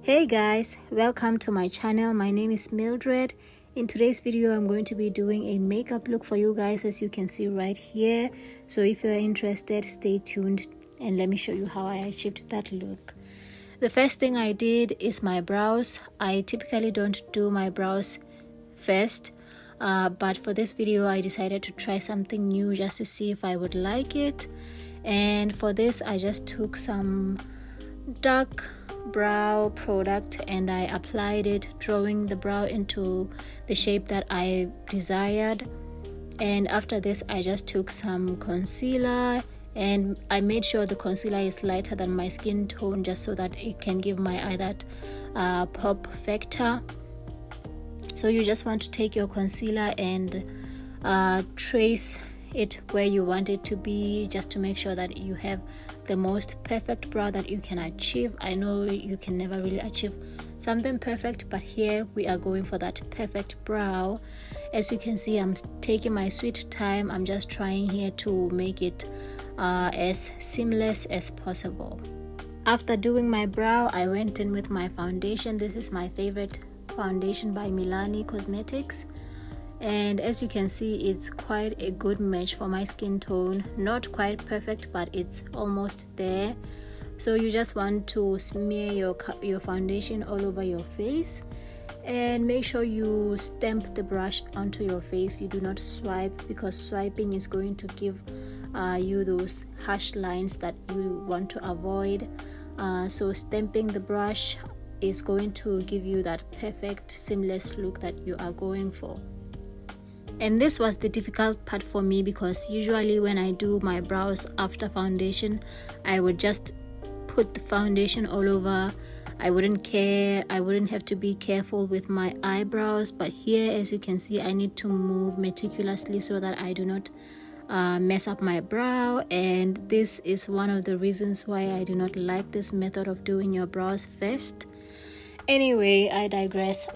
Hey guys, welcome to my channel. My name is Mildred. In today's video I'm going to be doing a makeup look for you guys, as you can see right here. So if you're interested, stay tuned and let me show you how I achieved that look. The first thing I did is my brows. I typically don't do my brows first, but for this video I decided to try something new just to see if I would like it. And for this I just took some dark brow product and I applied it, drawing the brow into the shape that I desired. And after this I just took some concealer and I made sure the concealer is lighter than my skin tone, just so that it can give my eye that pop factor. So you just want to take your concealer and trace it where you want it to be, just to make sure that you have the most perfect brow that you can achieve. I know you can never really achieve something perfect, but here we are going for that perfect brow. As you can see, I'm taking my sweet time. I'm just trying here to make it as seamless as possible. After doing my brow, I went in with my foundation. This is my favorite foundation by Milani Cosmetics, and as you can see, it's quite a good match for my skin tone. Not quite perfect, but it's almost there. So you just want to smear your foundation all over your face, and make sure you stamp the brush onto your face. You do not swipe, because swiping is going to give you those harsh lines that you want to avoid. So stamping the brush is going to give you that perfect seamless look that you are going for. And this was the difficult part for me, because usually when I do my brows after foundation, I would just put the foundation all over. I wouldn't care. I wouldn't have to be careful with my eyebrows. But here, as you can see, I need to move meticulously so that I do not mess up my brow. And this is one of the reasons why I do not like this method of doing your brows first. Anyway, I digress.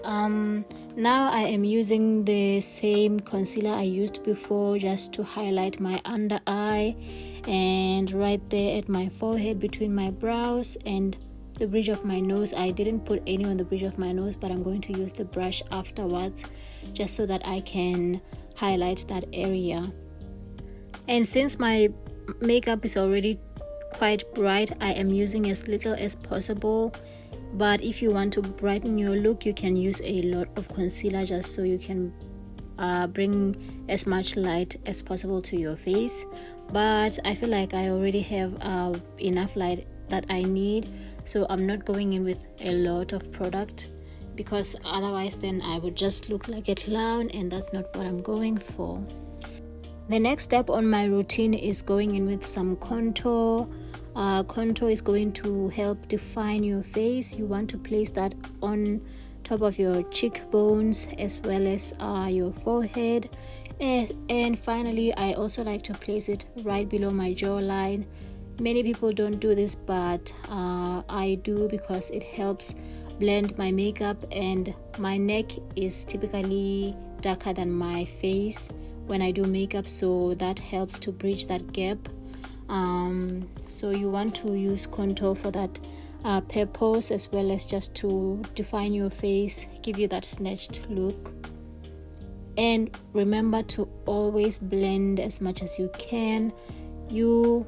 Now I am using the same concealer I used before, just to highlight my under eye and right there at my forehead between my brows and the bridge of my nose. I didn't put any on the bridge of my nose, but I'm going to use the brush afterwards just so that I can highlight that area. And since my makeup is already quite bright, I am using as little as possible. But if you want to brighten your look, you can use a lot of concealer, just so you can bring as much light as possible to your face. But I feel like I already have enough light that I need, so I'm not going in with a lot of product, because otherwise then I would just look like a clown, and that's not what I'm going for. The next step on my routine is going in with some contour. Contour is going to help define your face. You want to place that on top of your cheekbones as well as your forehead, and finally I also like to place it right below my jawline. Many people don't do this, but I do, because it helps blend my makeup, and my neck is typically darker than my face when I do makeup, so that helps to bridge that gap. So you want to use contour for that purpose, as well as just to define your face, give you that snatched look. And remember to always blend as much as you can. Your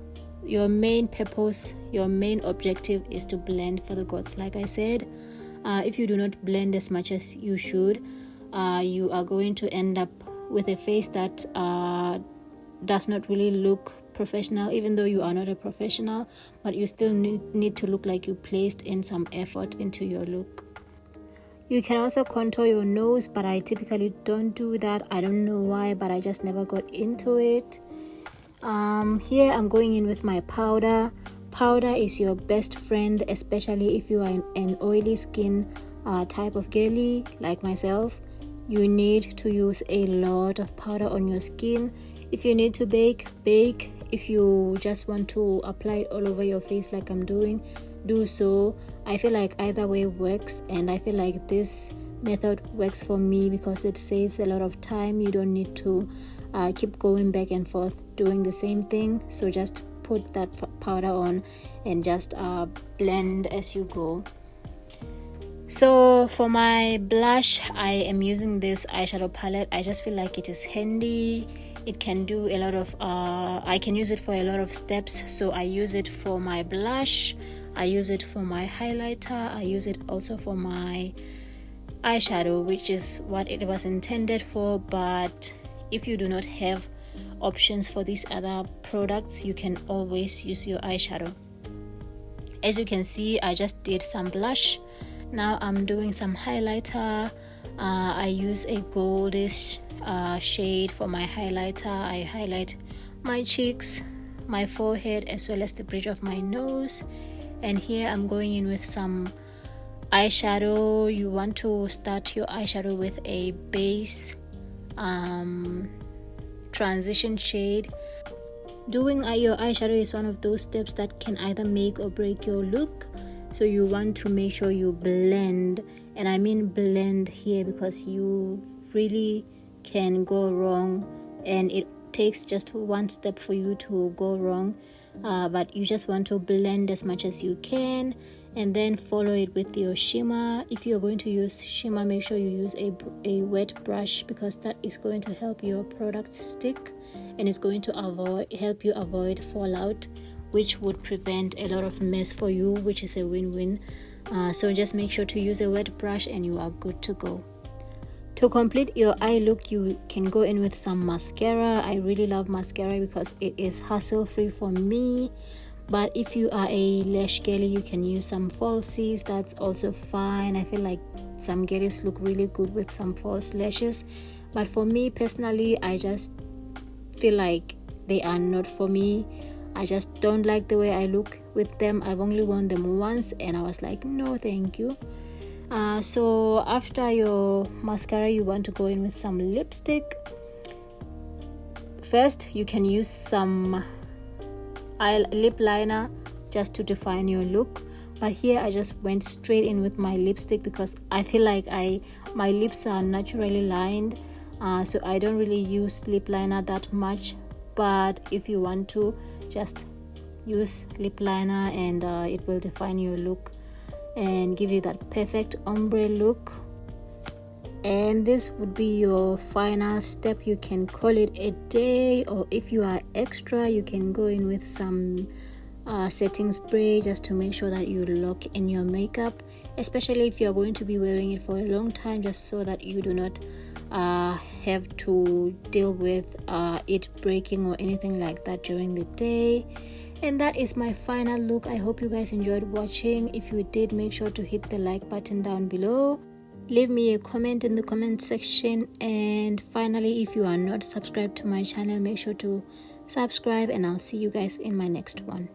main purpose, your main objective is to blend for the gods. Like I said, if you do not blend as much as you should, you are going to end up with a face that does not really look professional, even though you are not a professional, but you still need to look like you placed in some effort into your look. You can also contour your nose, but I typically don't do that. I don't know why, but I just never got into it. Here I'm going in with my powder. Powder is your best friend, especially if you are an oily skin type of girly like myself. You need to use a lot of powder on your skin. If you need to bake, bake. If you just want to apply it all over your face like I'm doing, do so. I feel like either way works, and I feel like this method works for me because it saves a lot of time. You don't need to keep going back and forth doing the same thing. So just put that powder on and just blend as you go. So for my blush, I am using this eyeshadow palette. I just feel like it is handy. It can do a lot of I can use it for a lot of steps. So I use it for my blush, I use it for my highlighter, I use it also for my eyeshadow, which is what it was intended for. But if you do not have options for these other products, you can always use your eyeshadow. As you can see, I just did some blush. Now I'm doing some highlighter. I use a goldish shade for my highlighter. I highlight my cheeks, my forehead, as well as the bridge of my nose. And here I'm going in with some eyeshadow. You want to start your eyeshadow with a base transition shade. Doing your eyeshadow is one of those steps that can either make or break your look. So you want to make sure you blend, and I mean blend here because you really can go wrong, and it takes just one step for you to go wrong. But you just want to blend as much as you can, and then follow it with your shimmer. If you're going to use shimmer, make sure you use a wet brush, because that is going to help your product stick, and it's going to help you avoid fallout, which would prevent a lot of mess for you, which is a win-win. So just make sure to use a wet brush and you are good to go. To complete your eye look, you can go in with some mascara. I really love mascara because it is hassle-free for me. But if you are a lash girly, you can use some falsies. That's also fine. I feel like some girlies look really good with some false lashes. But for me personally, I just feel like they are not for me. I just don't like the way I look with them. I've only worn them once and I was like, no thank you. So after your mascara, you want to go in with some lipstick. First, you can use some lip liner just to define your look, but here I just went straight in with my lipstick because I feel like my lips are naturally lined, so I don't really use lip liner that much. But if you want to, just use lip liner and it will define your look and give you that perfect ombre look. And this would be your final step. You can call it a day, or if you are extra, you can go in with some setting spray just to make sure that you lock in your makeup, especially if you're going to be wearing it for a long time, just so that you do not have to deal with it breaking or anything like that during the day. And that is my final look. I hope you guys enjoyed watching. If you did, make sure to hit the like button down below. Leave me a comment in the comment section, and finally, if you are not subscribed to my channel, make sure to subscribe, and I'll see you guys in my next one.